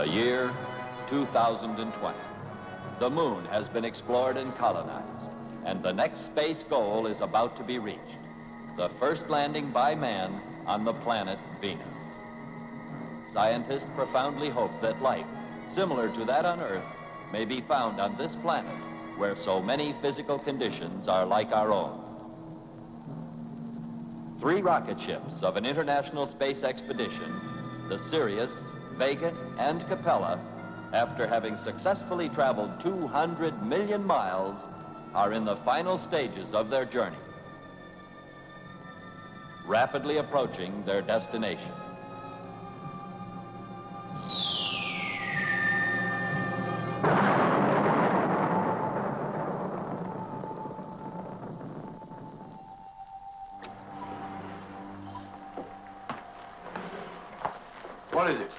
year 2020. The moon has been explored and colonized, and the next space goal is about to be reached. The first landing by man on the planet Venus. Scientists profoundly hope that life, similar to that on Earth, may be found on this planet where so many physical conditions are like our own. 3 rocket ships of an international space expedition, the Sirius, Vega, and Capella, after having successfully traveled 200 million miles, are in the final stages of their journey, rapidly approaching their destination. What is it?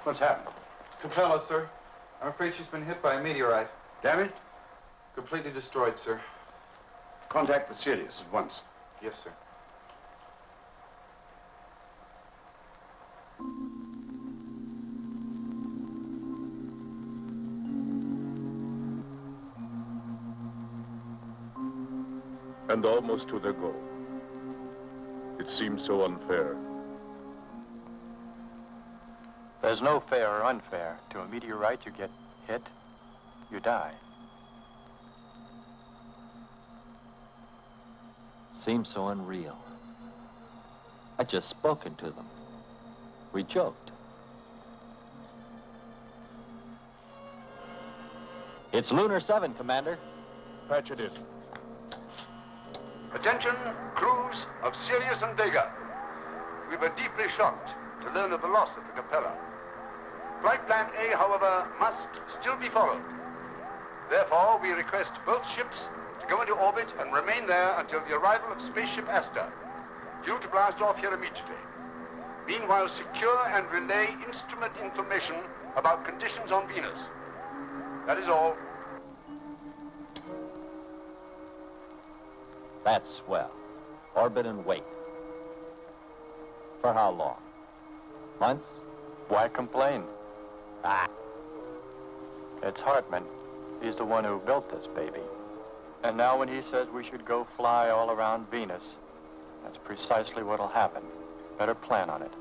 What's happened? Capella, sir. I'm afraid she's been hit by a meteorite. Damaged? Completely destroyed, sir. Contact the Sirius at once. Yes, sir. And almost to their goal. It seems so unfair. There's no fair or unfair. To a meteorite, you get hit, you die. Seems so unreal. I'd just spoken to them. We joked. It's Lunar 7, Commander. Patch it in. Attention, crews of Sirius and Vega. We were deeply shocked to learn of the loss of the Capella. Flight Plan A, however, must still be followed. Therefore, we request both ships to go into orbit and remain there until the arrival of Spaceship Asta, due to blast off here immediately. Meanwhile, secure and relay instrument information about conditions on Venus. That is all. That's swell. Orbit and wait. For how long? Months? Why complain? Ah. It's Hartman. He's the one who built this baby. And now when he says we should go fly all around Venus, that's precisely what'll happen. Better plan on it.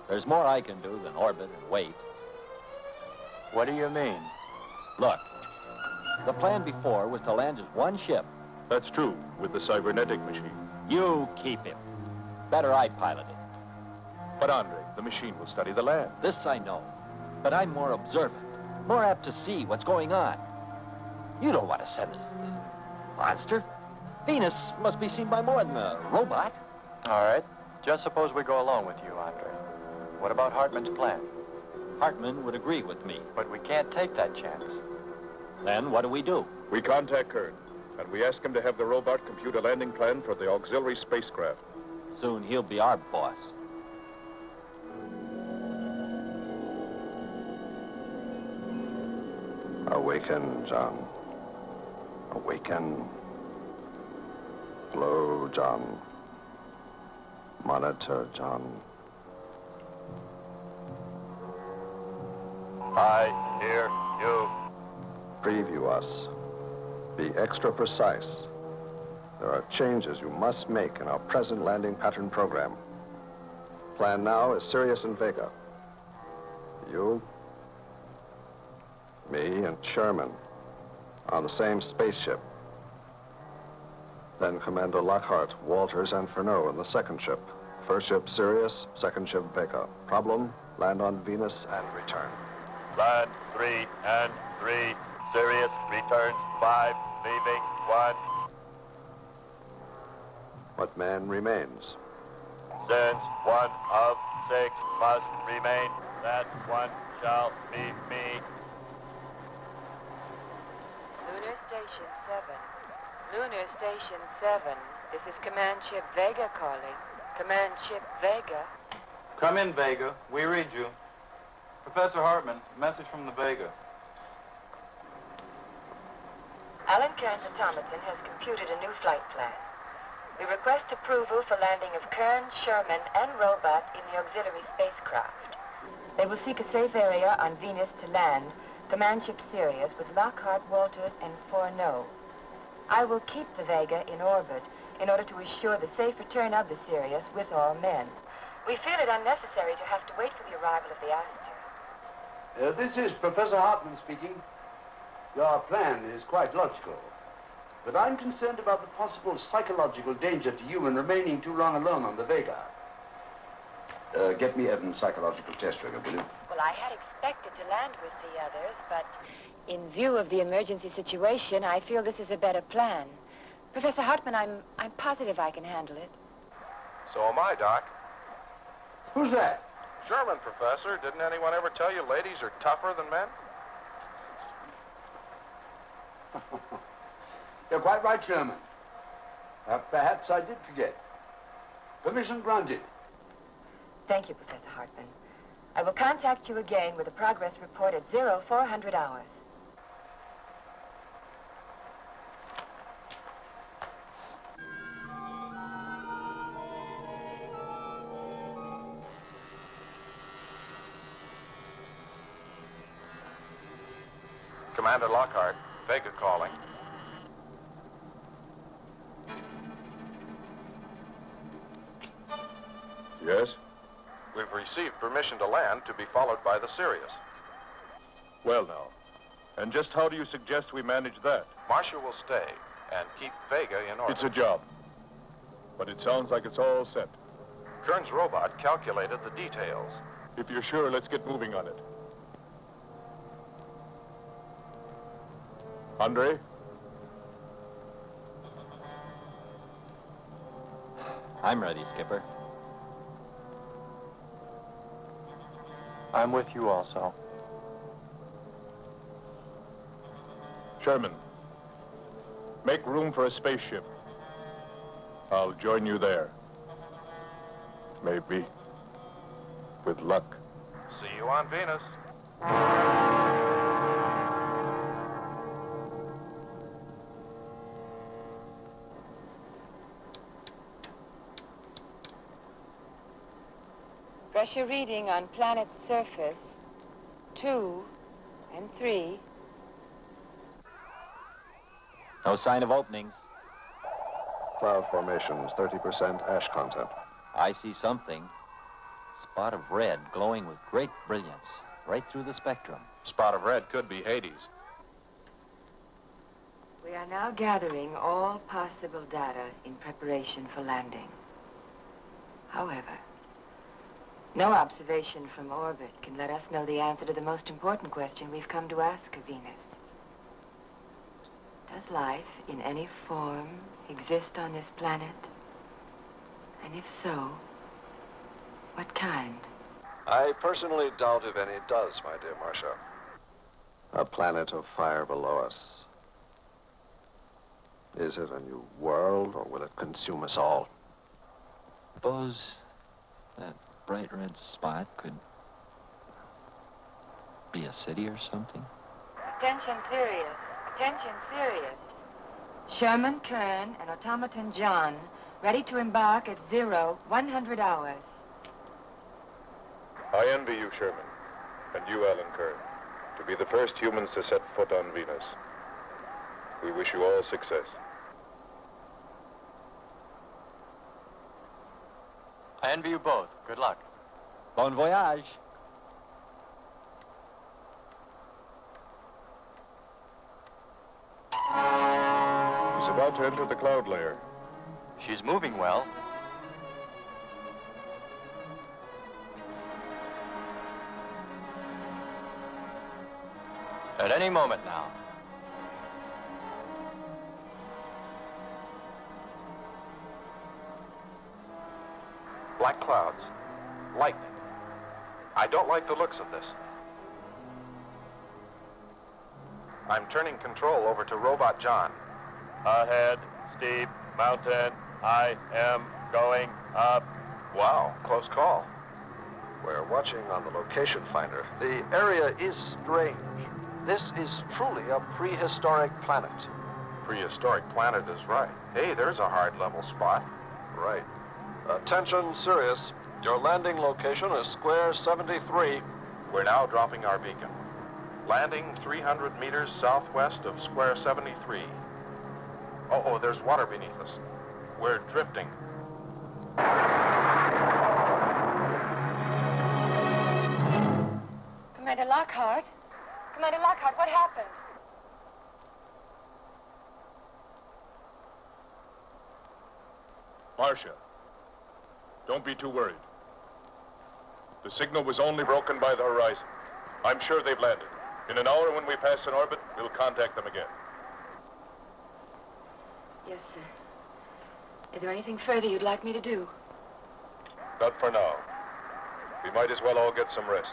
There's more I can do than orbit and wait. What do you mean? Look, the plan before was to land just one ship. That's true, with the cybernetic machine. You keep him. Better I pilot it. But Andre, the machine will study the land. This I know, but I'm more observant, more apt to see what's going on. You don't want to send this monster. Venus must be seen by more than a robot. All right. Just suppose we go along with you, Andre. What about Hartman's plan? Hartman would agree with me. But we can't take that chance. Then what do we do? We contact Kern, and we ask him to have the robot compute a landing plan for the auxiliary spacecraft. Soon he'll be our boss. Awaken, John. Awaken. Flow, John. Monitor, John. I hear you. Preview us. Be extra precise. There are changes you must make in our present landing pattern program. Plan now is Sirius and Vega. You, me, and Sherman on the same spaceship. Then Commander Lockhart, Walters, and Furneaux in the second ship. First ship Sirius, second ship Vega. Problem, land on Venus and return. Land 3 and 3. Sirius returns 5, leaving 1. What man remains? Since 1 of 6 must remain, that 1 shall be me. Lunar Station 7. Lunar Station 7. This is Command Ship Vega calling. Command Ship Vega. Come in, Vega. We read you. Professor Hartman, message from the Vega. Aleksandr Kazantsev has computed a new flight plan. We request approval for landing of Kern, Sherman, and robot in the auxiliary spacecraft. They will seek a safe area on Venus to land, command ship Sirius with Lockhart, Walters, and Fourneau. I will keep the Vega in orbit in order to assure the safe return of the Sirius with all men. We feel it unnecessary to have to wait for the arrival of the Aster. This is Professor Hartman speaking. Your plan is quite logical. But I'm concerned about the possible psychological danger to you in remaining too long alone on the Vega. Get me Evans' psychological test record, will you? Well, I had expected to land with the others, but in view of the emergency situation, I feel this is a better plan. Professor Hartman, I'm positive I can handle it. So am I, Doc. Who's that? German, Professor. Didn't anyone ever tell you ladies are tougher than men? You're quite right, Sherman. Perhaps I did forget. Permission granted. Thank you, Professor Hartman. I will contact you again with a progress report at 0400 hours. Commander Lockhart, Vega calling. Yes? We've received permission to land to be followed by the Sirius. Well, now. And just how do you suggest we manage that? Marcia will stay and keep Vega in orbit. It's a job. But it sounds like it's all set. Kern's robot calculated the details. If you're sure, let's get moving on it. Andre? I'm ready, Skipper. I'm with you also. Sherman, make room for a spaceship. I'll join you there. Maybe. With luck. See you on Venus. Pressure reading on planet's surface, 2 and 3. No sign of openings. Cloud formations, 30% ash content. I see something. Spot of red glowing with great brilliance, right through the spectrum. Spot of red could be Hades. We are now gathering all possible data in preparation for landing. However, no observation from orbit can let us know the answer to the most important question we've come to ask of Venus. Does life in any form exist on this planet? And if so, what kind? I personally doubt if any does, my dear Marcia. A planet of fire below us. Is it a new world, or will it consume us all? Suppose that bright red spot could be a city or something? Attention, Sirius. Attention, Sirius. Sherman, Kern, and Automaton John, ready to embark at 0100 hours. I envy you, Sherman, and you, Alan Kern, to be the first humans to set foot on Venus. We wish you all success. I envy you both. Good luck. Bon voyage. He's about to enter the cloud layer. She's moving well. At any moment now. Black clouds. Lightning. I don't like the looks of this. I'm turning control over to Robot John. Ahead, steep mountain. I am going up. Wow, close call. We're watching on the location finder. The area is strange. This is truly a prehistoric planet. Prehistoric planet is right. Hey, there's a hard level spot. Right. Attention, Sirius. Your landing location is square 73. We're now dropping our beacon. Landing 300 meters southwest of square 73. Oh, there's water beneath us. We're drifting. Commander Lockhart? Commander Lockhart, what happened? Marcia, don't be too worried. The signal was only broken by the horizon. I'm sure they've landed. In an hour when we pass in orbit, we'll contact them again. Yes, sir. Is there anything further you'd like me to do? Not for now. We might as well all get some rest.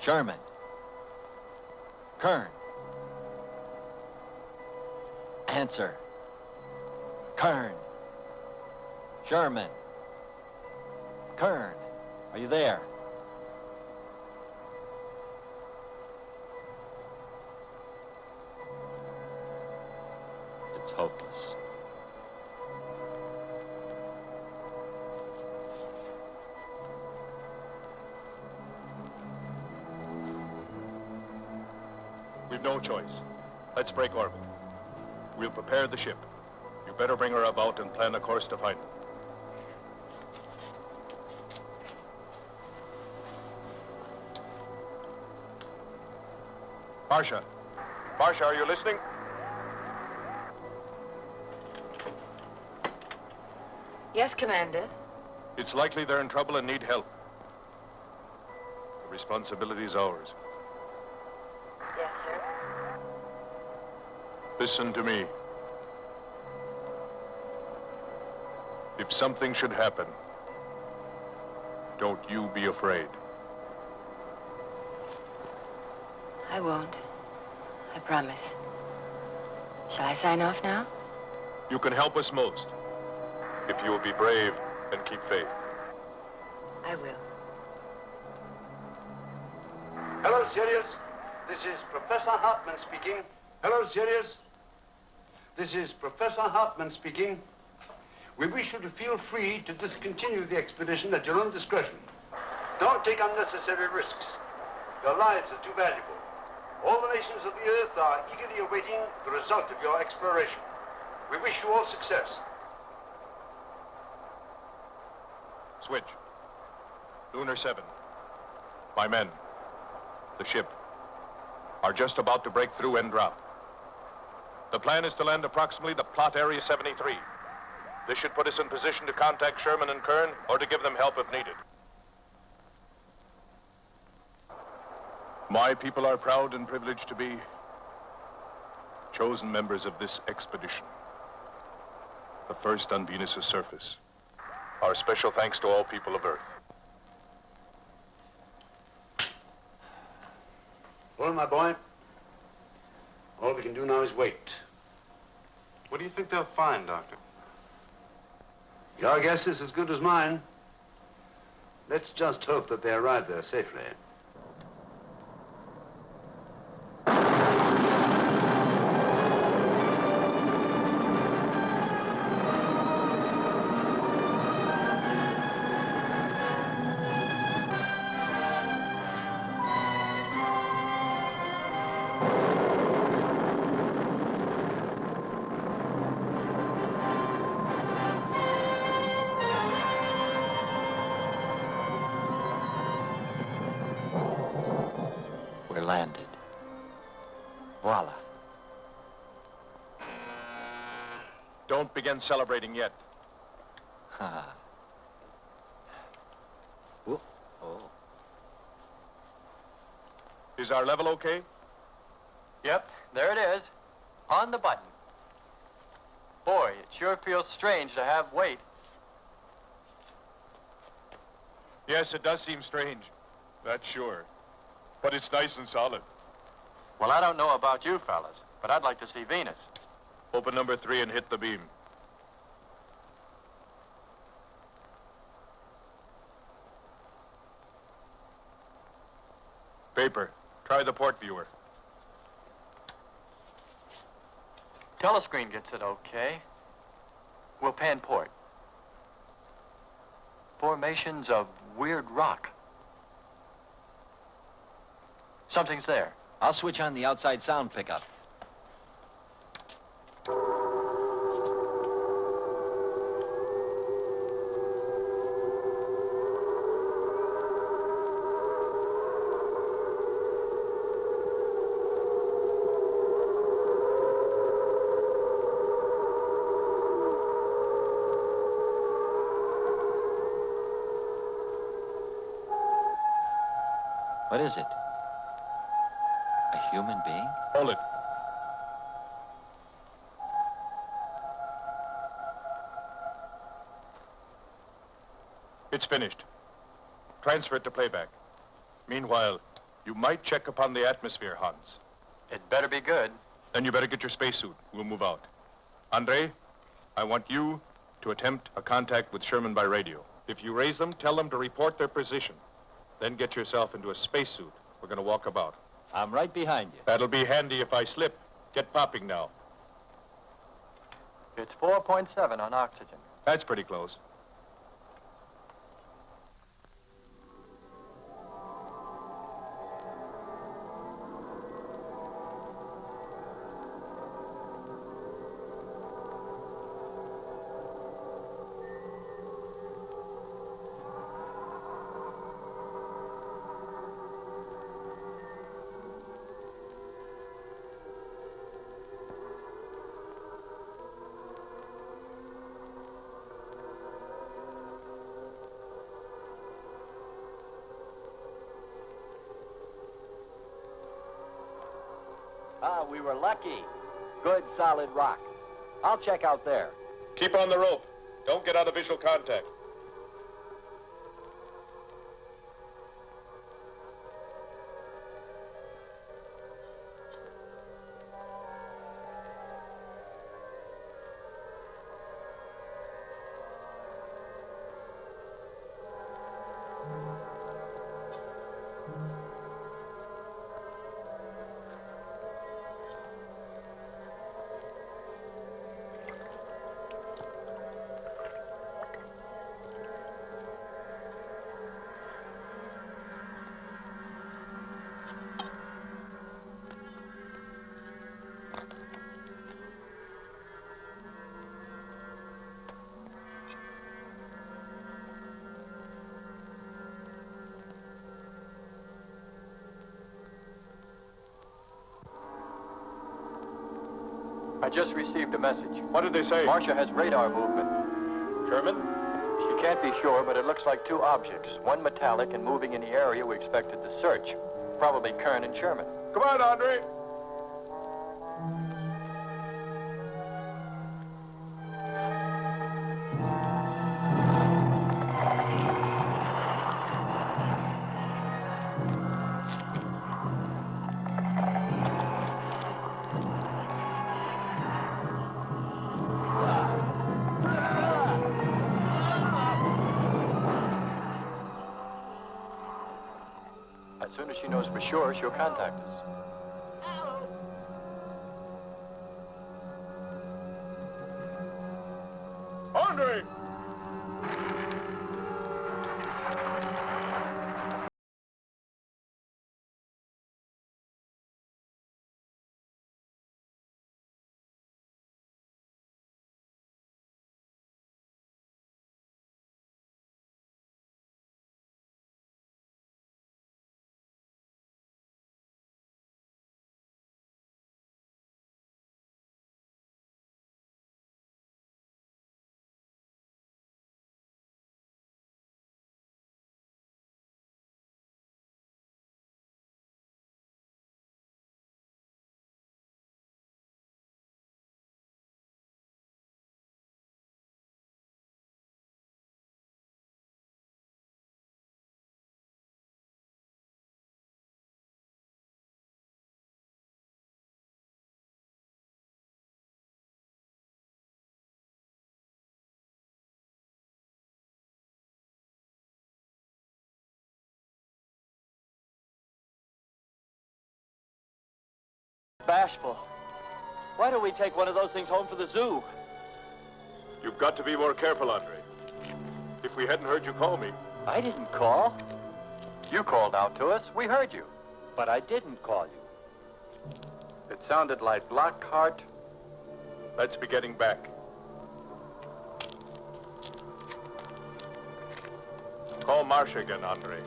Sherman. Kern. Answer. Kern. Sherman. Kern. Are you there? It's hopeless. We've no choice. Let's break orbit. We'll prepare the ship. You better bring her about and plan a course to find them. Marcia. Marcia, are you listening? Yes, Commander. It's likely they're in trouble and need help. The responsibility is ours. Yes, sir. Listen to me. If something should happen, don't you be afraid. I won't. I promise. Shall I sign off now? You can help us most. If you will be brave and keep faith. I will. Hello, Sirius. This is Professor Hartman speaking. Hello, Sirius. This is Professor Hartman speaking. We wish you to feel free to discontinue the expedition at your own discretion. Don't take unnecessary risks. Your lives are too valuable. All the nations of the Earth are eagerly awaiting the result of your exploration. We wish you all success. Switch. Lunar 7. My men, the ship, are just about to break through and drop. The plan is to land approximately the plot area 73. This should put us in position to contact Sherman and Kern or to give them help if needed. My people are proud and privileged to be chosen members of this expedition. The first on Venus's surface. Our special thanks to all people of Earth. Well, my boy, all we can do now is wait. What do you think they'll find, Doctor? Your guess is as good as mine. Let's just hope that they arrive there safely. Landed. Voila. Don't begin celebrating yet. Ha. Oh. Is our level okay? Yep, there it is. On the button. Boy, it sure feels strange to have weight. Yes, it does seem strange. That's sure. But it's nice and solid. Well, I don't know about you fellas, but I'd like to see Venus. Open number 3 and hit the beam. Paper. Try the port viewer. Telescreen gets it okay. We'll pan port. Formations of weird rock. Something's there. I'll switch on the outside sound pickup. What is it? A human being? Hold it. It's finished. Transfer it to playback. Meanwhile, you might check upon the atmosphere, Hans. It better be good. Then you better get your spacesuit. We'll move out. Andre, I want you to attempt a contact with Sherman by radio. If you raise them, tell them to report their position. Then get yourself into a spacesuit. We're going to walk about. I'm right behind you. That'll be handy if I slip. Get popping now. It's 4.7 on oxygen. That's pretty close. We were lucky. Good, solid rock. I'll check out there. Keep on the rope. Don't get out of visual contact. I just received a message. What did they say? Marcia has radar movement. Sherman? She can't be sure, but it looks like two objects. One metallic and moving in the area we expected to search. Probably Kern and Sherman. Come on, Andre. As soon as she knows for sure, she'll contact us. Andre! bashful. Why don't we take one of those things home for the zoo? You've got to be more careful, Andre. If we hadn't heard you call me. I didn't call. You called out to us. We heard you. But I didn't call you. It sounded like Lockhart. Let's be getting back. Call Marsh again, Andre.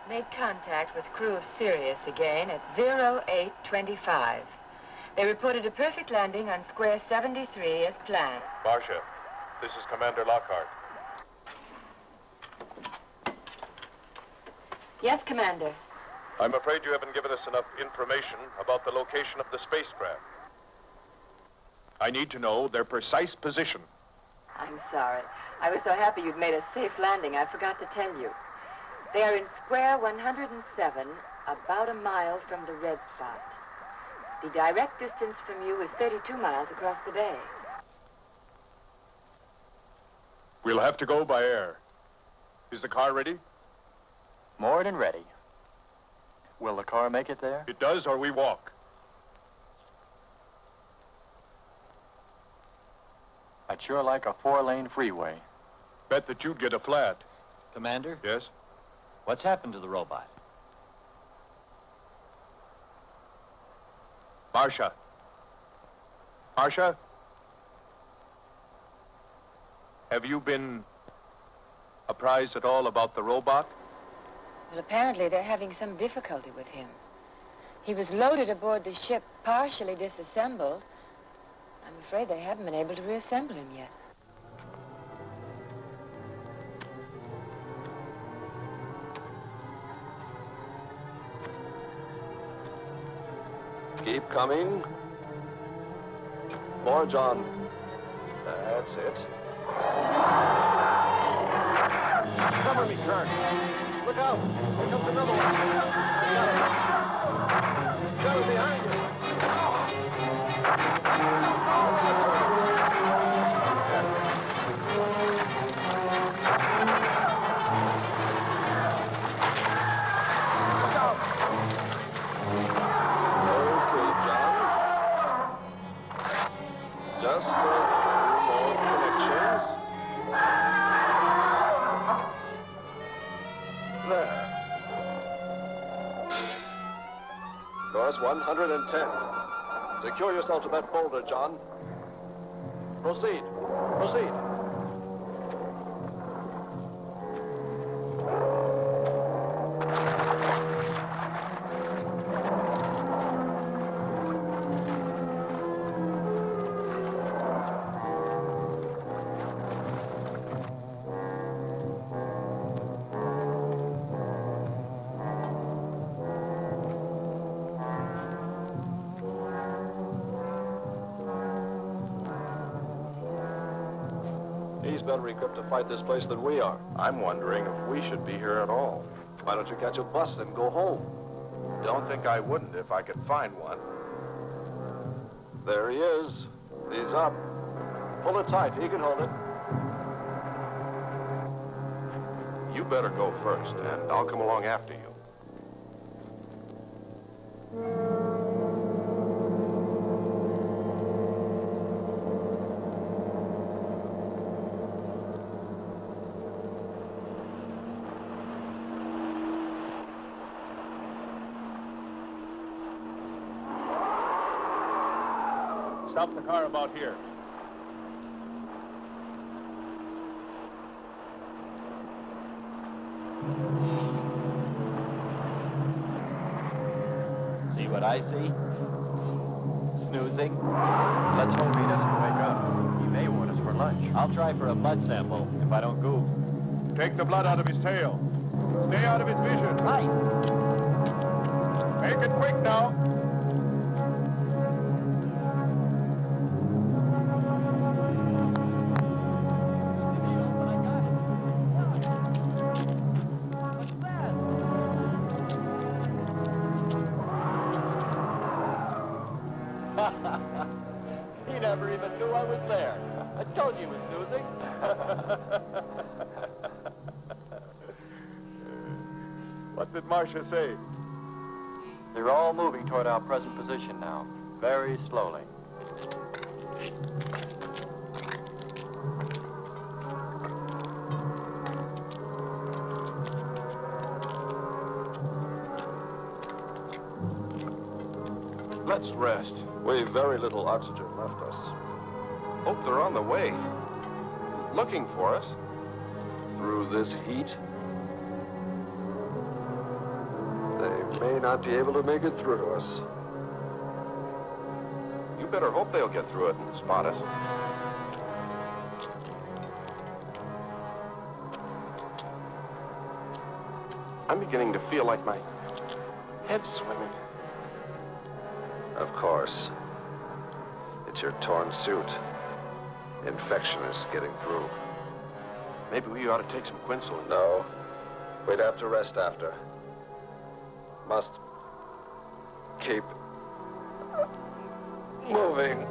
Made contact with crew of Sirius again at 0825. They reported a perfect landing on square 73 as planned. Marcia, this is Commander Lockhart. Yes, Commander. I'm afraid you haven't given us enough information about the location of the spacecraft. I need to know their precise position. I'm sorry. I was so happy you'd made a safe landing, I forgot to tell you. They are in square 107, about a mile from the red spot. The direct distance from you is 32 miles across the bay. We'll have to go by air. Is the car ready? More than ready. Will the car make it there? It does, or we walk. I'd sure like a 4-lane freeway. Bet that you'd get a flat. Commander? Yes? What's happened to the robot? Marcia. Marcia? Have you been apprised at all about the robot? Well, apparently they're having some difficulty with him. He was loaded aboard the ship, partially disassembled. I'm afraid they haven't been able to reassemble him yet. Keep coming. More, John. That's it. Cover me, Kirk. Look out. Here comes another one. Got it behind you. Look out. Okay, John. Just a few more connections. There. Course 110. Secure yourself to that boulder, John. Proceed. Proceed. He's better equipped to fight this place than we are. I'm wondering if we should be here at all. Why don't you catch a bus and go home? Don't think I wouldn't if I could find one. There he is. He's up. Pull it tight. He can hold it. You better go first, and I'll come along after you. Stop the car about here. See what I see? Snoozing? Let's hope he doesn't wake up. He may want us for lunch. I'll try for a blood sample if I don't goof. Take the blood out of his tail. Stay out of his vision. Hi. Make it quick now. He never even knew I was there. I told you he was snoozing. What What did Marcia say? They're all moving toward our present position now, very slowly. Let's rest. We've very little oxygen left us. Hope they're on the way. Looking for us. Through this heat, they may not be able to make it through to us. You better hope they'll get through it and spot us. I'm beginning to feel like my head's swimming. Of course. It's your torn suit. Infection is getting through. Maybe we ought to take some quinsulin. No. We'd have to rest after. Must keep moving.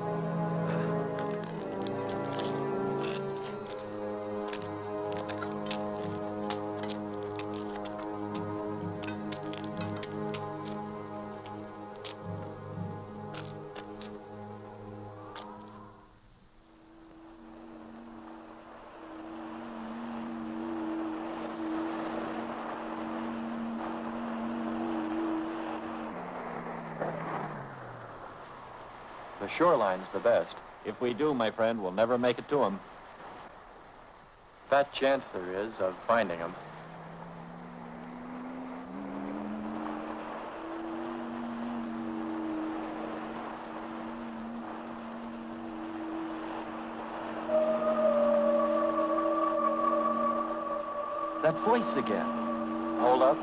The shoreline's the best. If we do, my friend, we'll never make it to them. Fat chance there is of finding them. That voice again. Hold up.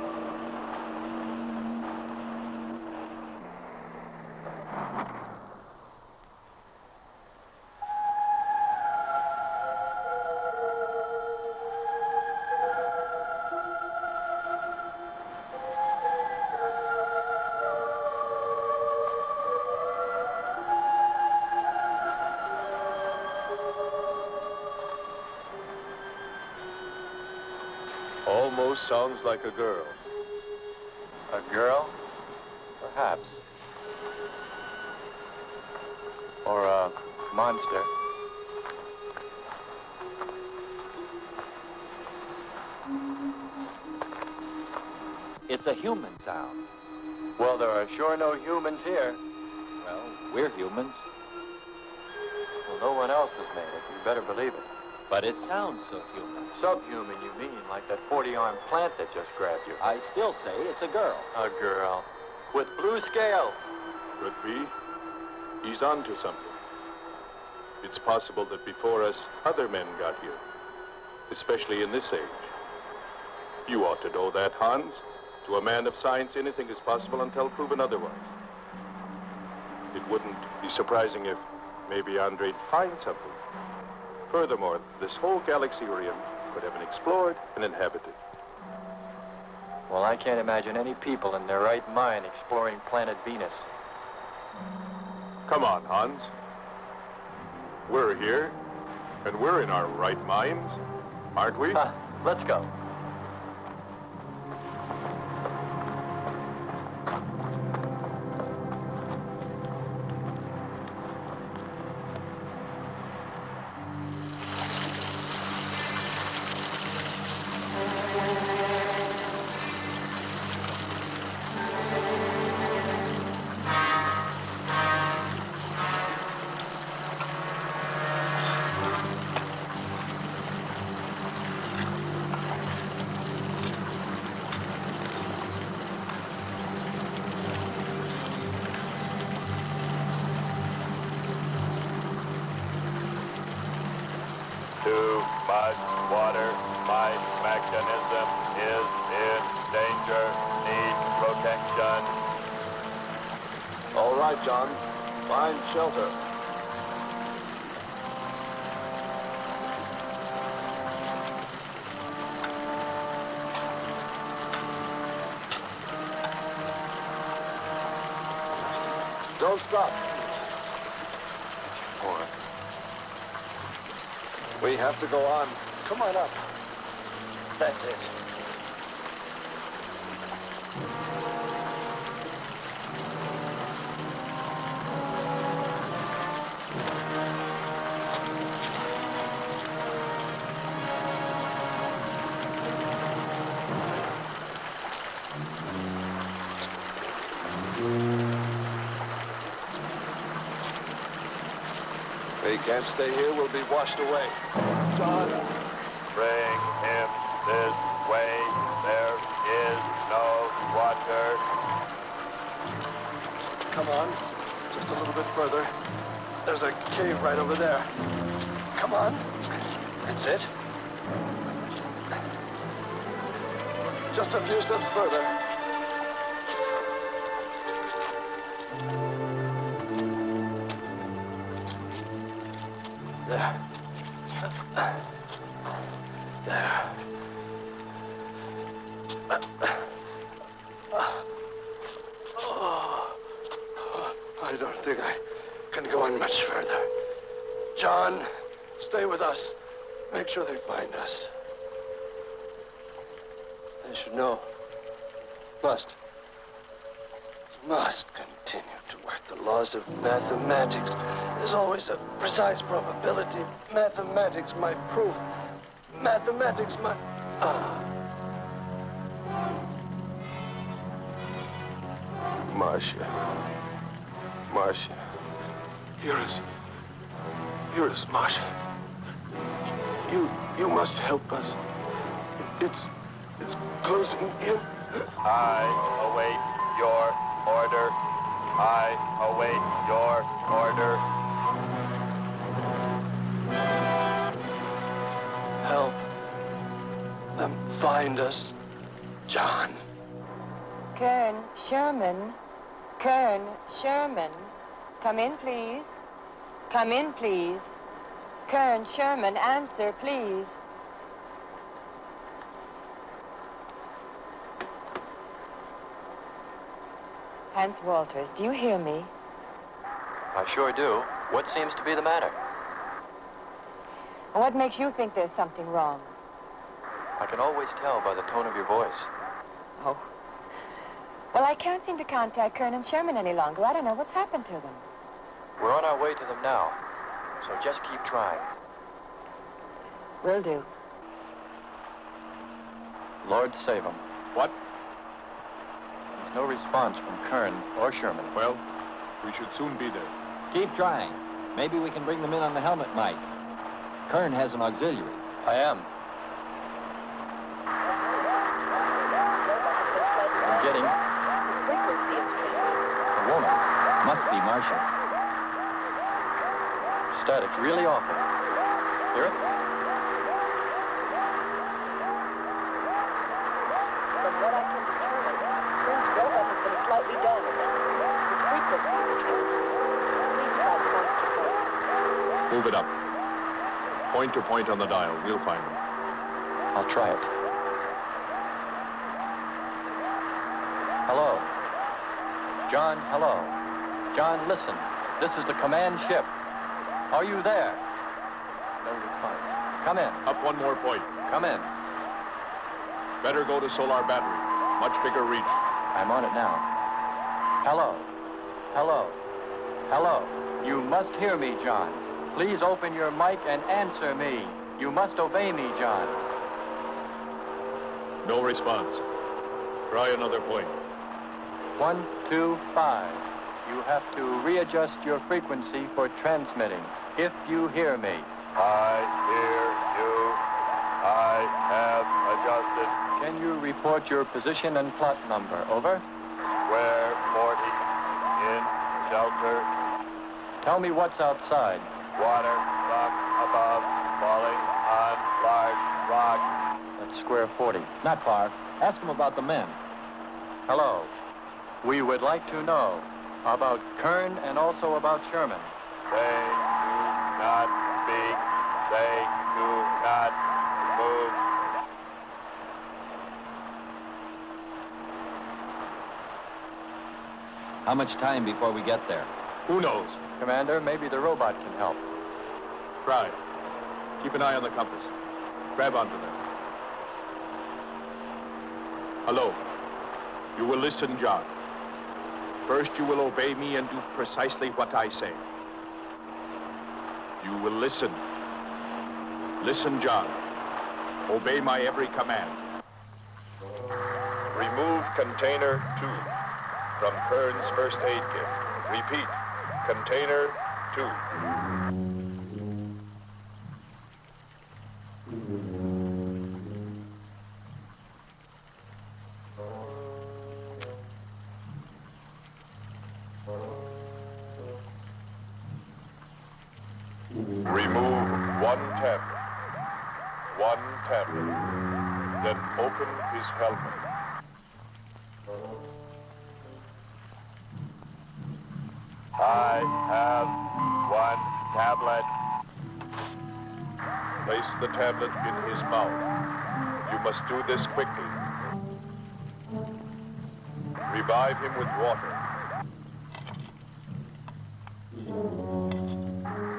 Almost sounds like a girl. A girl? Perhaps. Or a monster. It's a human sound. Well, there are sure no humans here. Well, we're humans. Well, no one else has made it. You better believe it. But it sounds so human. Subhuman, you mean, like that 40-armed plant that just grabbed you. I still say it's a girl. A girl. With blue scales. Could be. He's on to something. It's possible that before us, other men got here. Especially in this age. You ought to know that, Hans. To a man of science, anything is possible until proven otherwise. It wouldn't be surprising if maybe Andre'd find something. Furthermore, this whole galaxy we're in could have been explored and inhabited. Well, I can't imagine any people in their right mind exploring planet Venus. Come on, Hans. We're here, and we're in our right minds, aren't we? Let's go. Too much water. My mechanism is in danger. Need protection. All right, John. Find shelter. Don't stop. Boy. We have to go on. Come on up. That's it. We can't stay here. We'll be washed away. John! Bring him this way. There is no water. Come on. Just a little bit further. There's a cave right over there. Come on. That's it. Just a few steps further. There. I don't think I can go on much further. John, stay with us. Make sure they find us. They should know. Must continue to work the laws of mathematics. There's always a precise probability. Mathematics might prove. Mathematics might... Marcia. Hear us, Marcia. You must help us. It's closing in. I await your order. I await your order. Help them find us, John. Kern, Sherman. Kern, Sherman. Come in, please. Come in, please. Kern, Sherman, answer, please. Hans Walters, do you hear me? I sure do. What seems to be the matter? What makes you think there's something wrong? I can always tell by the tone of your voice. Oh. Well, I can't seem to contact Kern and Sherman any longer. I don't know what's happened to them. We're on our way to them now, so just keep trying. Will do. Lord save 'em. What? There's no response from Kern or Sherman. Well, we should soon be there. Keep trying. Maybe we can bring them in on the helmet mic. Kern has an auxiliary. I am. I'm getting a woman. Must be Marcia. Static's really awful. Hear it? From what I can determine, Kern's robot has been slightly dulled. His frequency is changed. Please try point to point. Move it up. Point to point on the dial. We'll find them. I'll try it. Hello. John, hello. John, listen. This is the command ship. Are you there? No response. Come in. Up one more point. Come in. Better go to solar battery. Much bigger reach. I'm on it now. Hello. Hello. Hello. You must hear me, John. Please open your mic and answer me. You must obey me, John. No response. Try another point. 1, 2, 5. You have to readjust your frequency for transmitting. If you hear me. I hear you. I have adjusted. Can you report your position and plot number? Over. Square 40 in shelter. Tell me what's outside. Water from above falling on large rock. That's square 40. Not far. Ask him about the men. Hello. We would like to know about Kern and also about Sherman. They do not speak. They do not move. How much time before we get there? Who knows? Commander, maybe the robot can help. Try. Keep an eye on the compass. Grab onto them. Hello. You will listen, John. First, you will obey me and do precisely what I say. You will listen. Listen, John. Obey my every command. Remove container 2 from Kern's first aid kit. Repeat, container 2. Remove one tablet. One tablet. Then open his helmet. I have one tablet. Place the tablet in his mouth. You must do this quickly. Revive him with water.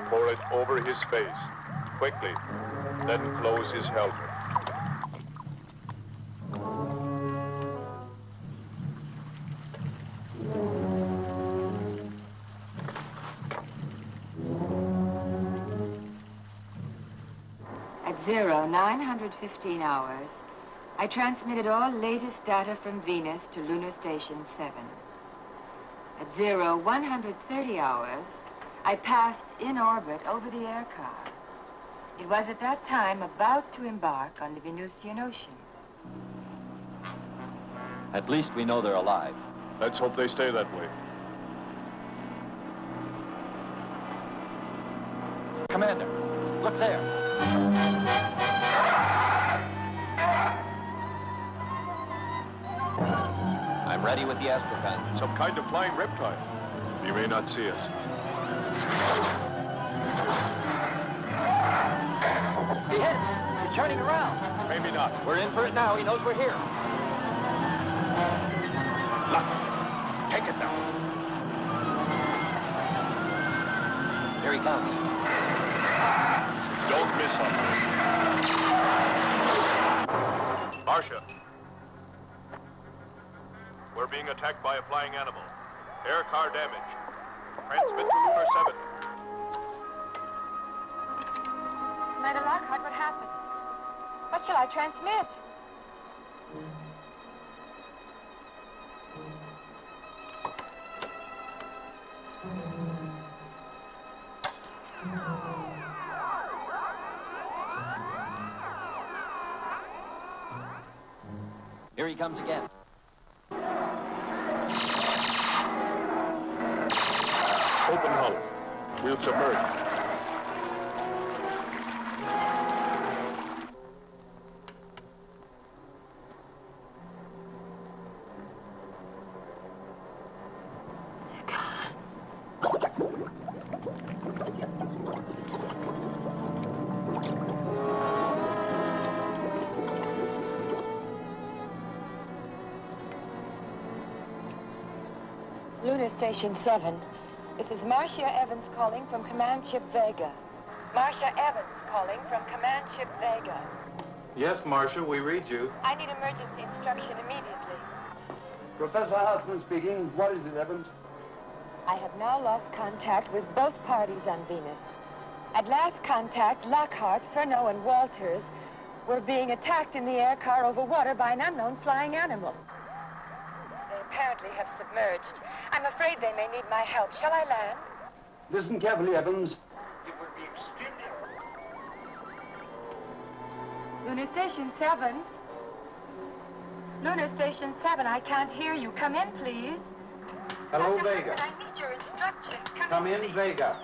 Pour it over his face. Quickly. Then close his helmet. At 0915 hours, I transmitted all latest data from Venus to Lunar Station 7. At 0130 hours, I passed in orbit over the air car. It was at that time about to embark on the Venusian Ocean. At least we know they're alive. Let's hope they stay that way. Commander, look there. I'm ready with the astroplan. Some kind of flying reptile. He may not see us. He hits. He's turning around. Maybe not. We're in for it now. He knows we're here. Look. Take it now. Here he comes. Don't miss him. Marcia. We're being attacked by a flying animal. Air car damage. Transmit to Lunar 7. Commander Lockhart, what happened? What shall I transmit? Here he comes again. Open hull. We'll submerge. Lunar Station 7. This is Marcia Evans calling from Command Ship Vega. Marcia Evans calling from Command Ship Vega. Yes, Marcia, we read you. I need emergency instruction immediately. Professor Hartman speaking. What is it, Evans? I have now lost contact with both parties on Venus. At last contact, Lockhart, Furneaux, and Walters were being attacked in the air car over water by an unknown flying animal. They apparently have submerged. I'm afraid they may need my help. Shall I land? Listen carefully, Evans. It would be extremely... Lunar Station 7. Lunar Station 7, I can't hear you. Come in, please. Hello, Dr. Vega. Hartman, I need your instructions. Come in, please. Vega.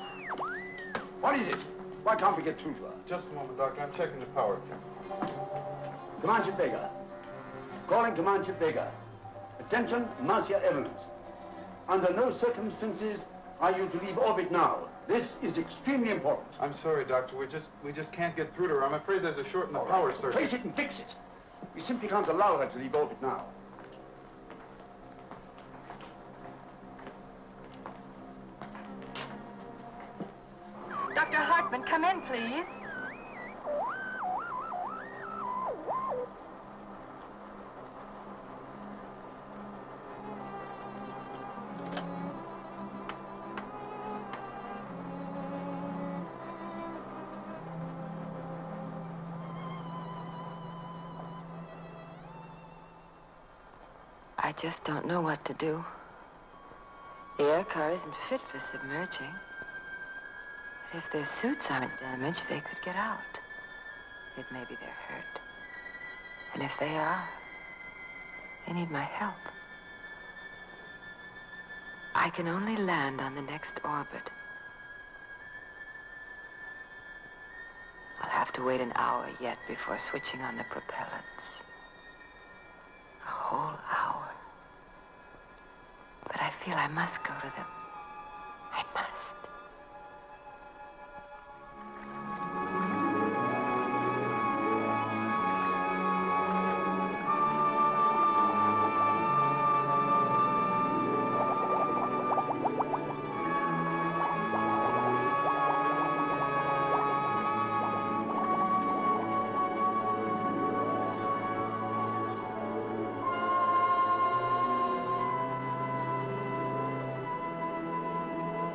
What is it? Why can't we get through to her? Just a moment, Doctor. I'm checking the power account. Command Ship Vega. Calling Command Ship Vega. Attention, Marcia Evans. Under no circumstances are you to leave orbit now. This is extremely important. I'm sorry, Doctor. We just can't get through to her. I'm afraid there's a short in the power circuit. Trace it and fix it. We simply can't allow her to leave orbit now. Dr. Hartman, come in, please. I just don't know what to do. The air car isn't fit for submerging. If their suits aren't damaged, they could get out. Yet maybe they're hurt. And if they are, they need my help. I can only land on the next orbit. to wait an hour yet before switching on the propellants. A whole hour. But I feel I must go to them. I must.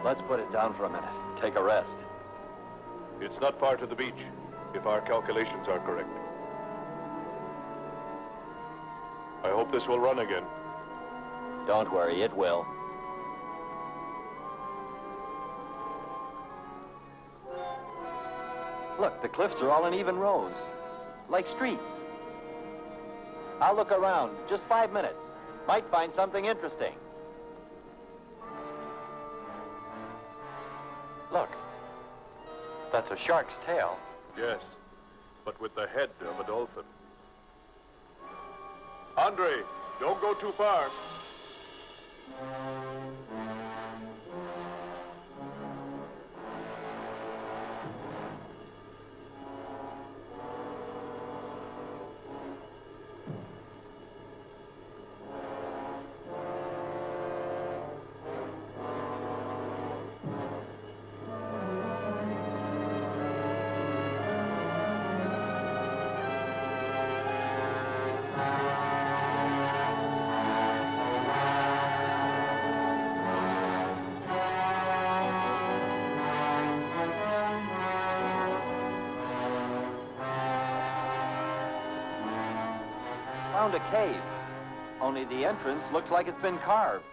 Let's put it down for a minute. Take a rest. It's not far to the beach, if our calculations are correct. I hope this will run again. Don't worry, it will. Look, the cliffs are all in even rows, like streets. I'll look around. Just 5 minutes. Might find something interesting. Look, that's a shark's tail. Yes, but with the head of a dolphin. Andre, don't go too far. Found a cave. Only the entrance looks like it's been carved.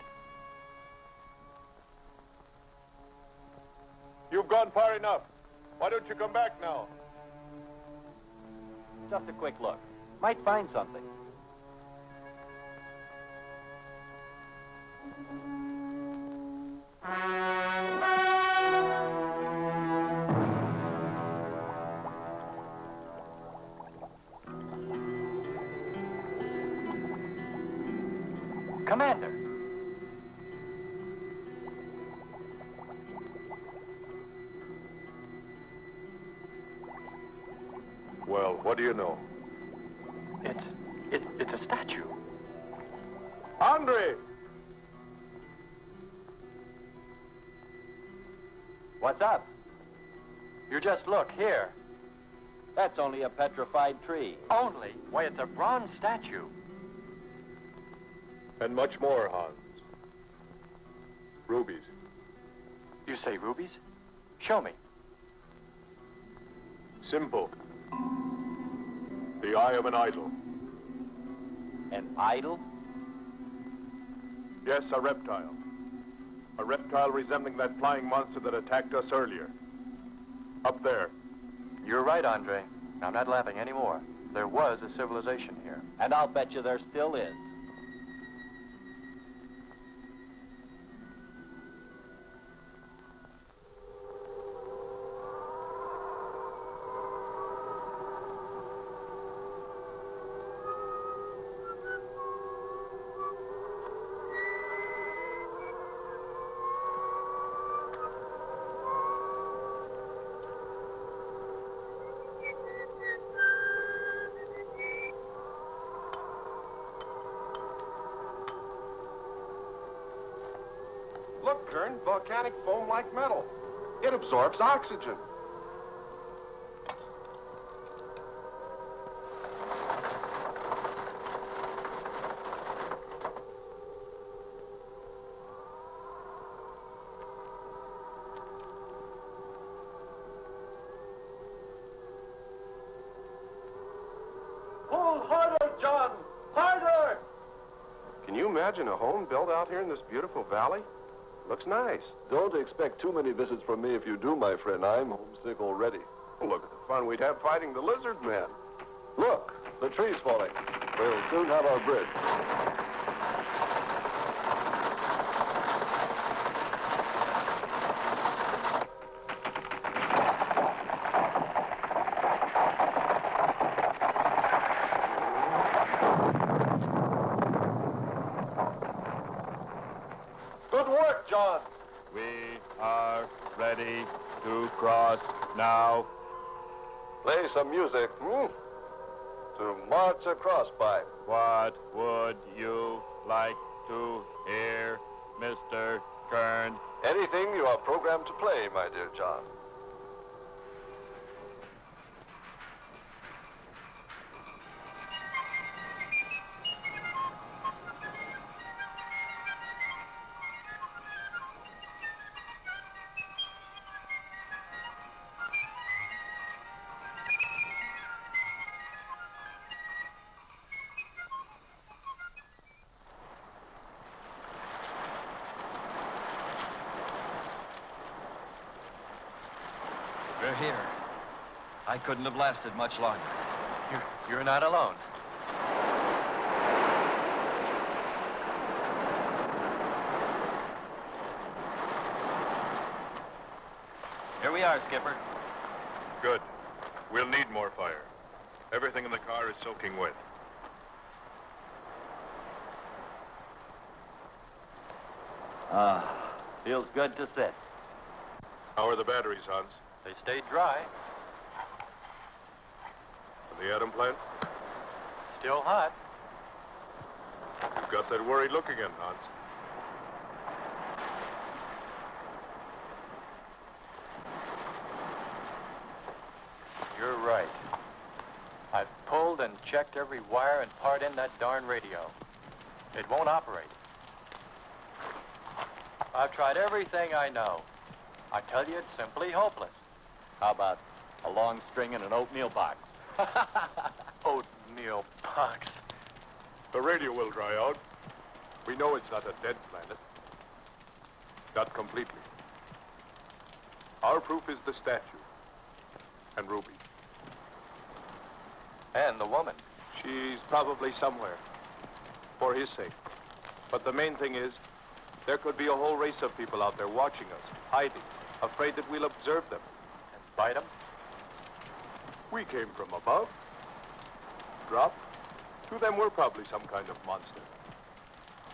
You've gone far enough. Why don't you come back now? Just a quick look. Might find something. Commander! Well, what do you know? It's a statue. Andre! What's up? You just look here. That's only a petrified tree. Only? Why, it's a bronze statue. And much more, Hans. Rubies. You say rubies? Show me. Simple. The eye of an idol. An idol? Yes, a reptile. A reptile resembling that flying monster that attacked us earlier. Up there. You're right, Andre. I'm not laughing anymore. There was a civilization here. And I'll bet you there still is. Look, Kern, volcanic foam-like metal. It absorbs oxygen. Pull harder, John! Harder! Can you imagine a home built out here in this beautiful valley? Looks nice. Don't expect too many visits from me if you do, my friend. I'm homesick already. Look at the fun we'd have fighting the lizard men. Look, the tree's falling. We'll soon have our bridge. Good work, John. We are ready to cross now. Play some music, to march across by. What would you like to hear, Mr. Kern? Anything you are programmed to play, my dear John. We're here. I couldn't have lasted much longer. You're not alone. Here we are, Skipper. Good. We'll need more fire. Everything in the car is soaking wet. Feels good to sit. How are the batteries, Hans? They stayed dry. And the atom plant? Still hot. You've got that worried look again, Hans. You're right. I've pulled and checked every wire and part in that darn radio. It won't operate. I've tried everything I know. I tell you, it's simply hopeless. How about a long string and an oatmeal box? Oatmeal box. The radio will dry out. We know it's not a dead planet. Not completely. Our proof is the statue. And Ruby. And the woman. She's probably somewhere. For his sake. But the main thing is, there could be a whole race of people out there watching us, hiding, afraid that we'll observe them. And bite them? We came from above. Drop. To them, we're probably some kind of monster.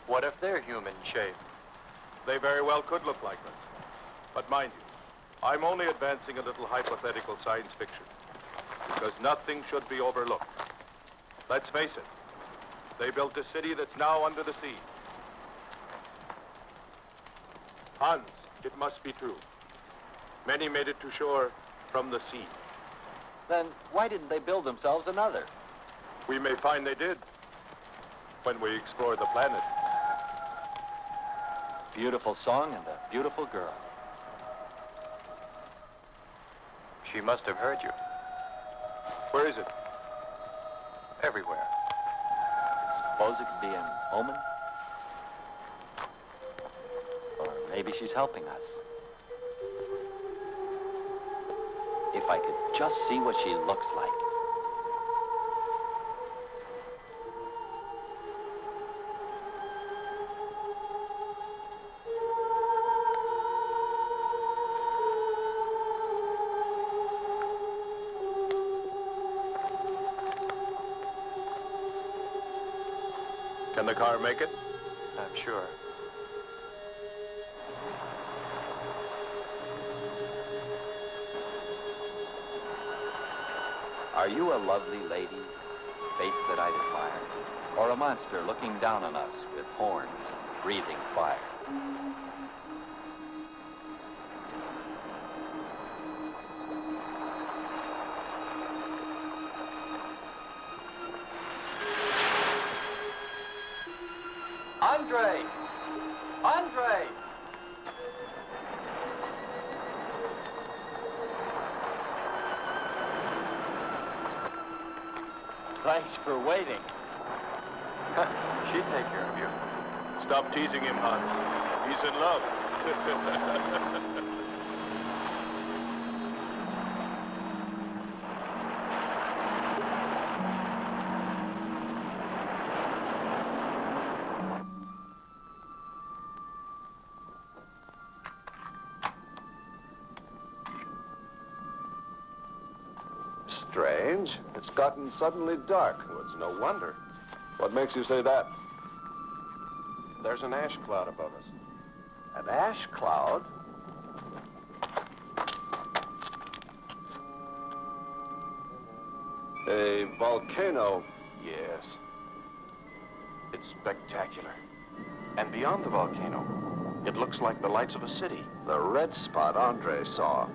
What if they're human shaped? They very well could look like us. But mind you, I'm only advancing a little hypothetical science fiction. Because nothing should be overlooked. Let's face it. They built a city that's now under the sea. Hans, it must be true. Many made it to shore from the sea. Then why didn't they build themselves another? We may find they did when we explore the planet. Beautiful song and a beautiful girl. She must have heard you. Where is it? Everywhere. Suppose it could be an omen? Or maybe she's helping us. If I could just see what she looks like. Can the car make it? I'm sure. Are you a lovely lady, face that I admire, or a monster looking down on us with horns and breathing fire? Andre! Andre! Thanks for waiting. She'd take care of you. Stop teasing him, Hans. He's in love. Strange. It's gotten suddenly dark. Well, it's no wonder. What makes you say that? There's an ash cloud above us. An ash cloud? A volcano? Yes. It's spectacular. And beyond the volcano, it looks like the lights of a city. The red spot Andre saw.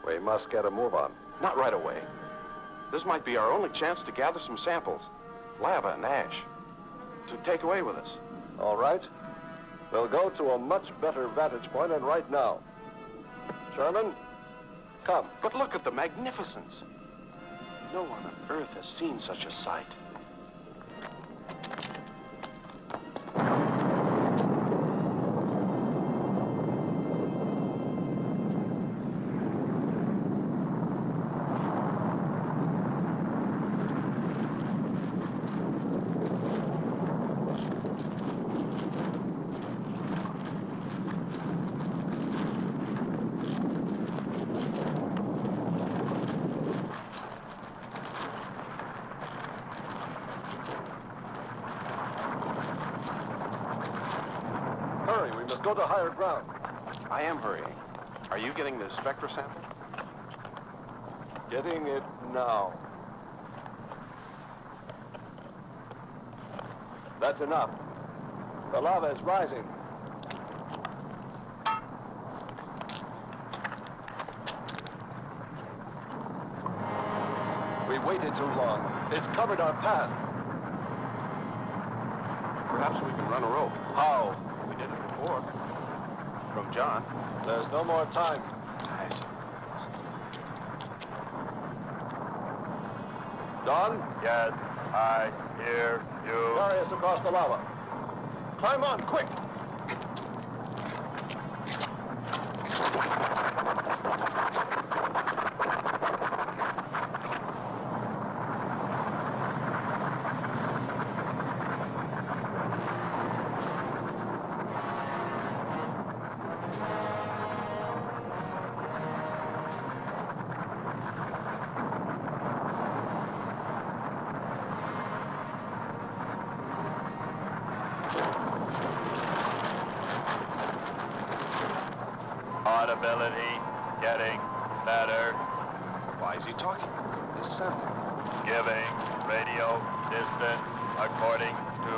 We must get a move on. Not right away. This might be our only chance to gather some samples, lava and ash, to take away with us. All right. We'll go to a much better vantage point, and right now. Sherman, come. But look at the magnificence. No one on Earth has seen such a sight. Go to higher ground. I am hurrying. Are you getting the spectra sample? Getting it now. That's enough. The lava is rising. We waited too long. It's covered our path. Perhaps we can run a rope. How? We did it before. From John. There's no more time. Don? Yes, I hear you. Carry us across the lava. Climb on, quick! Audibility getting better. Why is he talking? Descend. Giving radio distance according to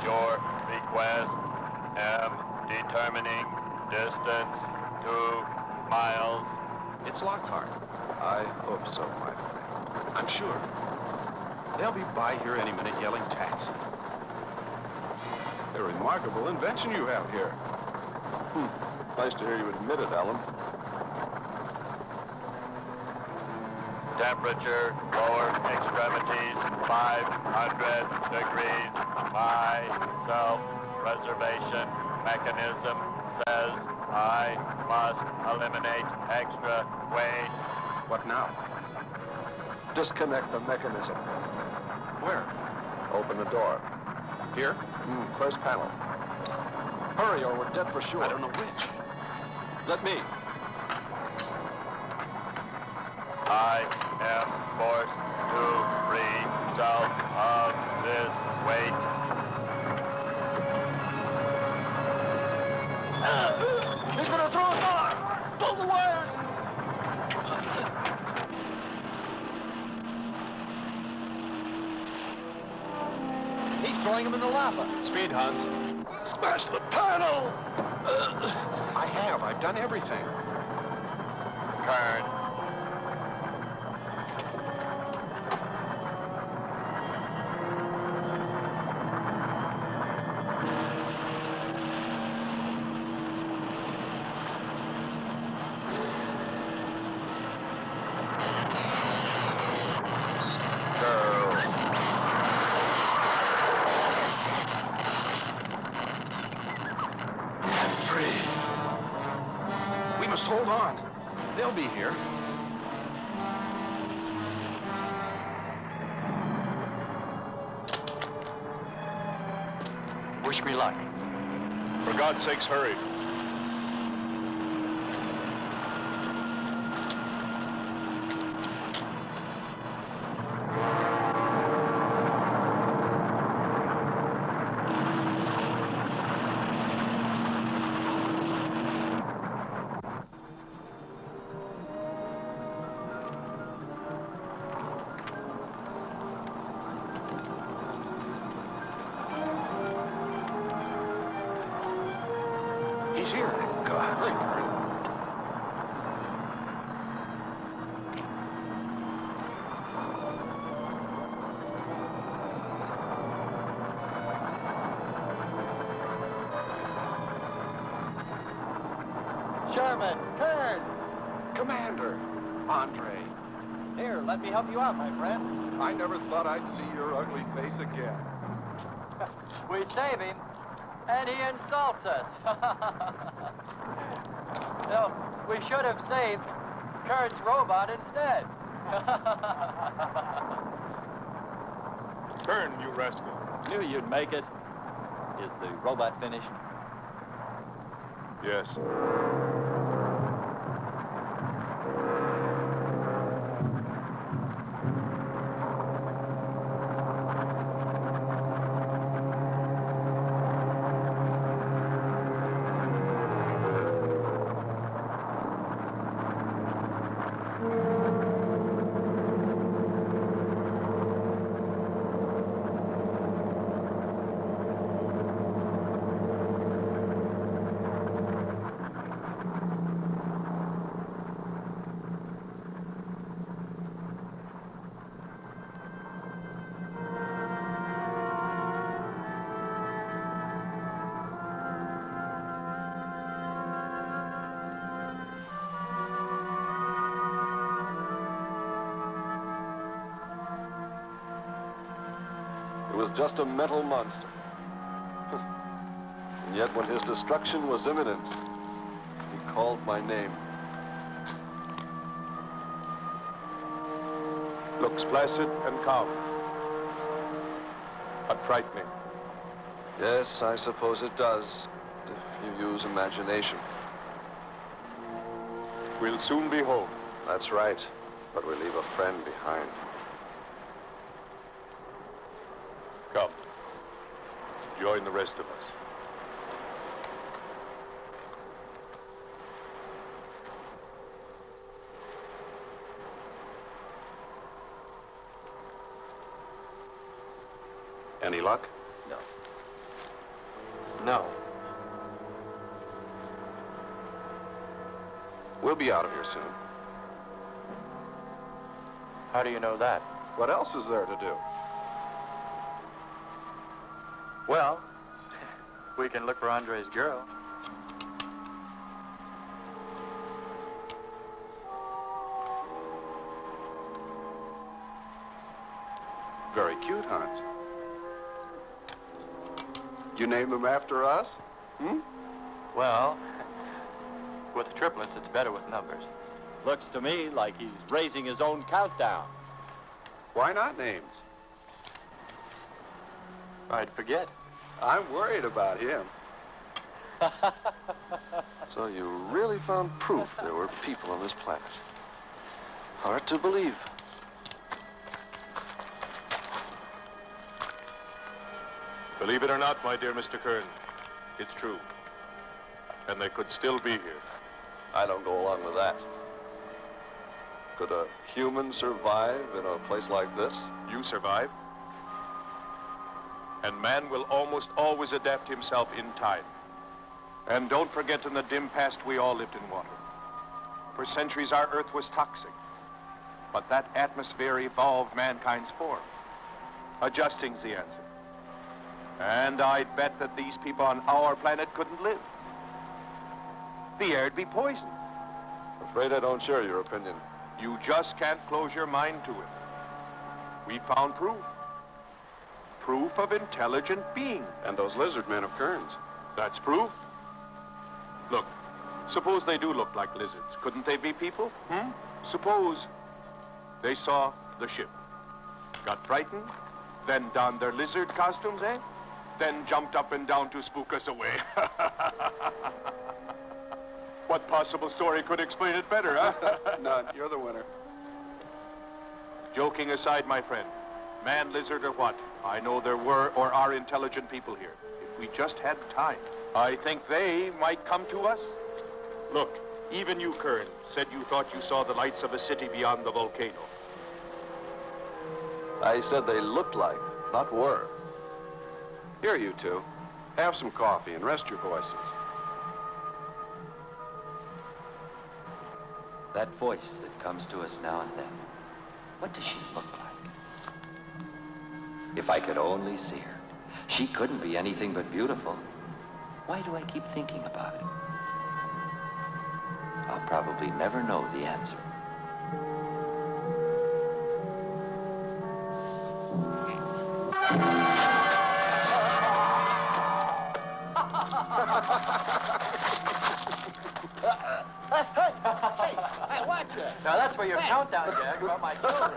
your request. Am determining distance 2 miles. It's Lockhart. I hope so, my friend. I'm sure. They'll be by here any minute yelling taxi. A remarkable invention you have here. Nice to hear you admit it, Alan. Temperature, lower extremities, 500 degrees. My self-preservation mechanism says I must eliminate extra weight. What now? Disconnect the mechanism. Where? Open the door. Here? First panel. Hurry or we're dead for sure. I don't know which. Let me. I am forced to free myself of this weight. He's gonna throw us off! Pull the wires! He's throwing him in the lava. Speed, Hans. Smash the panel! I have. I've done everything. Kern. Hold on. They'll be here. Wish me luck. For God's sakes, hurry. he's here. Thank God. Sherman, Kern! Commander, Andre. Here, let me help you out, my friend. I never thought I'd see your ugly face again. We save him, and he insults us. No, we should have saved Kern's robot instead. Kern, you rascal. Knew you'd make it. Is the robot finished? Yes. He was just a mental monster. And yet when his destruction was imminent, he called my name. Looks placid and calm. But frightening. Yes, I suppose it does, if you use imagination. We'll soon be home. That's right, but we leave a friend behind. Come. Join the rest of us. Any luck? No. No. We'll be out of here soon. How do you know that? What else is there to do? Well, we can look for Andre's girl. Very cute, Hans. You named them after us? Hmm? Well, with triplets, it's better with numbers. Looks to me like he's raising his own countdown. Why not names? I'd forget. I'm worried about him. So you really found proof there were people on this planet. Hard to believe. Believe it or not, my dear Mr. Kern, it's true. And they could still be here. I don't go along with that. Could a human survive in a place like this? You survive. And man will almost always adapt himself in time. And don't forget, in the dim past, we all lived in water. For centuries, our Earth was toxic. But that atmosphere evolved mankind's form. Adjusting's the answer. And I'd bet that these people on our planet couldn't live. The air'd be poisoned. Afraid I don't share your opinion. You just can't close your mind to it. We found proof. Proof of intelligent beings. And those lizard men of Kern's. That's proof. Look, suppose they do look like lizards. Couldn't they be people? Suppose they saw the ship, got frightened, then donned their lizard costumes, eh? Then jumped up and down to spook us away. What possible story could explain it better, huh? None. You're the winner. Joking aside, my friend, man, lizard, or what, I know there were or are intelligent people here. If we just had time, I think they might come to us. Look, even you, Kern, said you thought you saw the lights of a city beyond the volcano. I said they looked like, not were. Here, you two. Have some coffee and rest your voices. That voice that comes to us now and then. What does she look like? If I could only see her. She couldn't be anything but beautiful. Why do I keep thinking about it? I'll probably never know the answer. Hey, watch it. Now that's for your countdown gag about my children.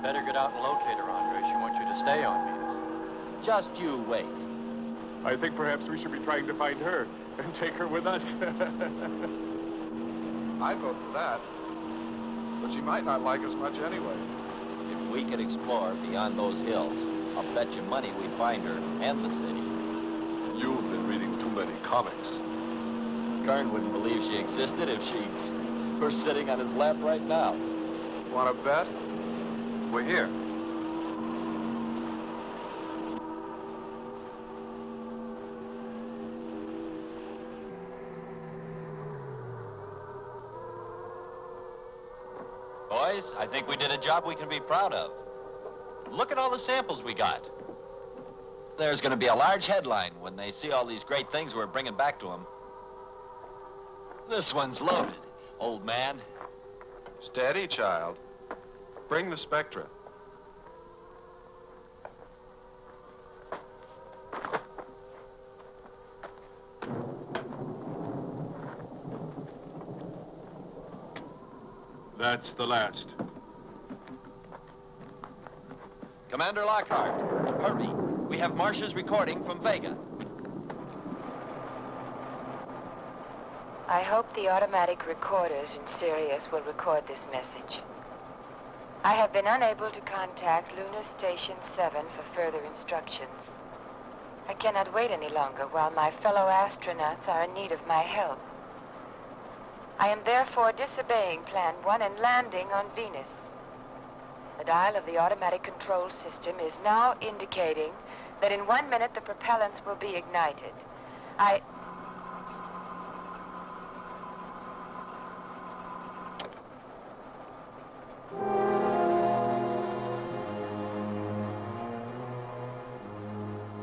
Better get out and locate her, Andre. She wants you to stay on Venus. Just you wait. I think perhaps we should be trying to find her and take her with us. I'd vote for that. But she might not like us much anyway. If we could explore beyond those hills, I'll bet you money we'd find her and the city. You've been reading too many comics. Kern wouldn't believe she existed if she were sitting on his lap right now. Want to bet? We're here. Boys, I think we did a job we can be proud of. Look at all the samples we got. There's going to be a large headline when they see all these great things we're bringing back to them. This one's loaded, old man. Steady, child. Bring the spectra. That's the last. Commander Lockhart, hurry. We have Marcia's recording from Vega. I hope the automatic recorders in Sirius will record this message. I have been unable to contact Lunar Station 7 for further instructions. I cannot wait any longer while my fellow astronauts are in need of my help. I am therefore disobeying Plan 1 and landing on Venus. The dial of the automatic control system is now indicating that in 1 minute the propellants will be ignited.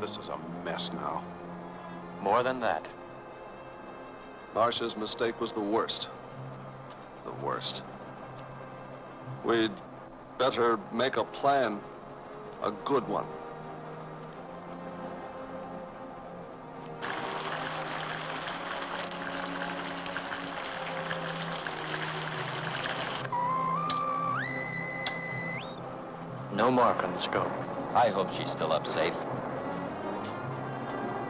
This is a mess now. More than that. Marcia's mistake was the worst. The worst. We'd better make a plan, a good one. No mark on the scope. I hope she's still up safe.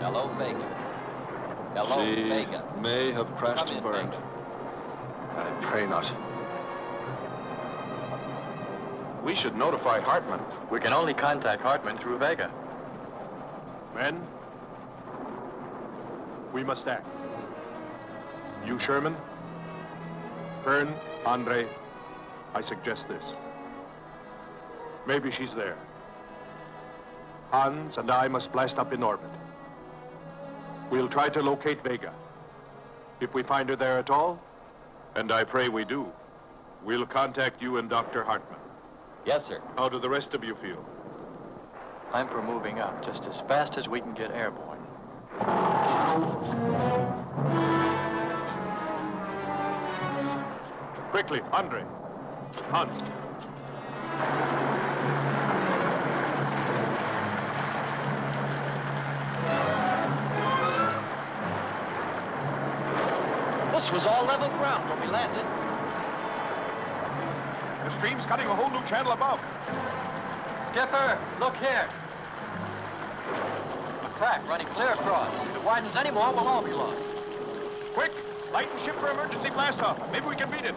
Hello, Vega. Hello, She Vega. may have crashed Come and in, burned. Vega. I pray not. We should notify Hartman. We can only contact Hartman through Vega. Men, we must act. You, Sherman, Kern, Andre, I suggest this. Maybe she's there. Hans and I must blast up in orbit. We'll try to locate Vega. If we find her there at all, and I pray we do, we'll contact you and Dr. Hartman. Yes, sir. How do the rest of you feel? I'm for moving up just as fast as we can get airborne. Quickly, Andre. Hans. This was all level ground when we landed. The stream's cutting a whole new channel above. Skipper, look here. A crack running clear across. If it widens any more, we'll all be lost. Quick! Lighten ship for emergency blast-off. Maybe we can beat it.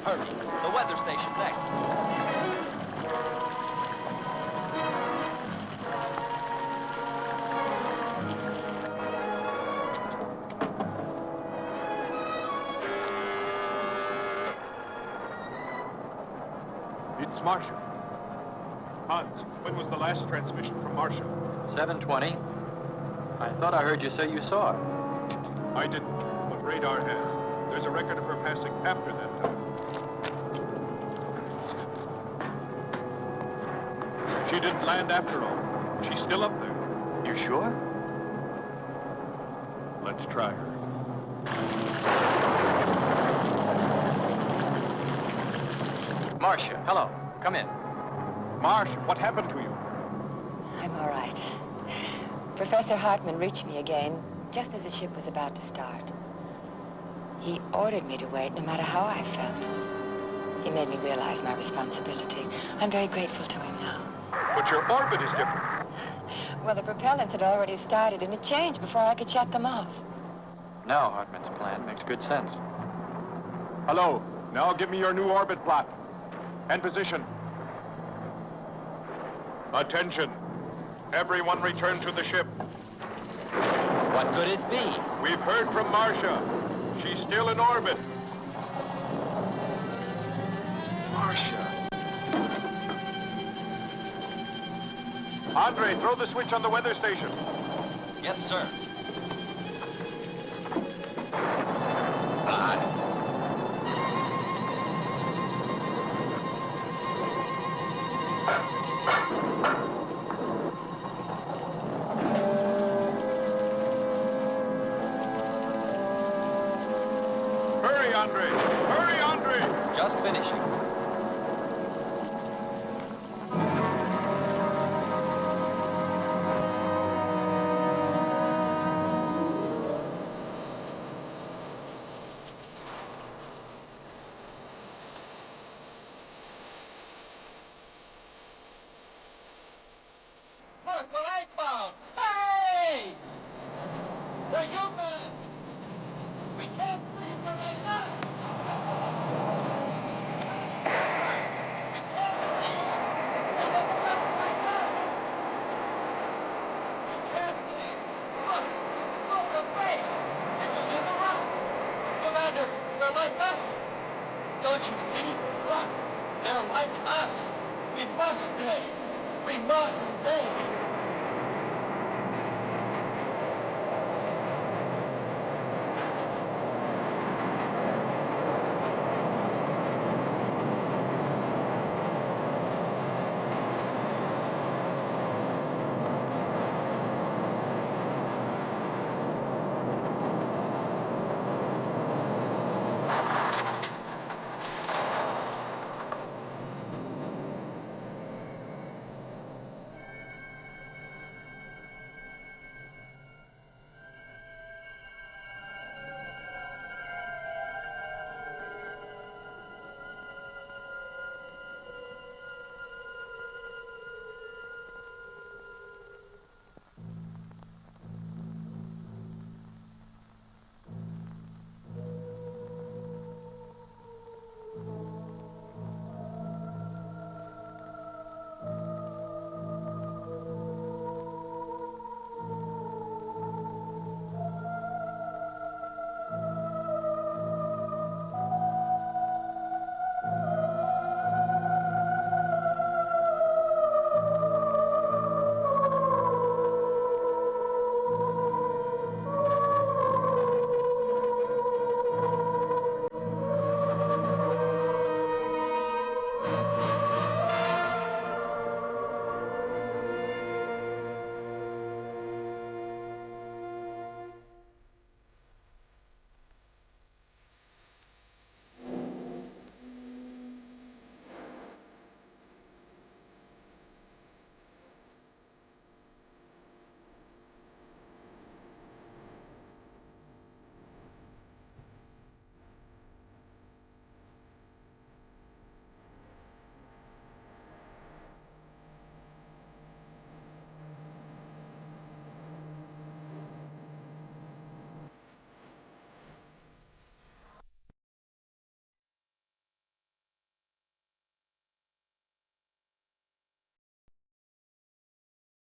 Hurry. The weather station next. It's Marcia. Hans, when was the last transmission from Marcia? 7:20. I thought I heard you say you saw her. I didn't, but radar has. There's a record of her passing after that time. She didn't land after all. She's still up there. You sure? Let's try her. Marcia, hello. Come in. Marcia, what happened to you? I'm all right. Professor Hartman reached me again just as the ship was about to start. He ordered me to wait no matter how I felt. He made me realize my responsibility. I'm very grateful to him now. But your orbit is different. Well, the propellants had already started, and it changed before I could shut them off. Now Hartman's plan makes good sense. Hello. Now give me your new orbit plot. And position. Attention. Everyone return to the ship. What could it be? We've heard from Marcia. She's still in orbit. Marcia. Andre, throw the switch on the weather station. Yes, sir. Hurry, Andre! Hurry, Andre! Just finishing. Look what I found! Hey! They're human! We can't leave where they are! We can't leave! They never left like that! We can't leave! Look! Look, the face! It was in the rock! Commander, they're like us! Don't you see? Look! They're like us! We must stay! We must stay!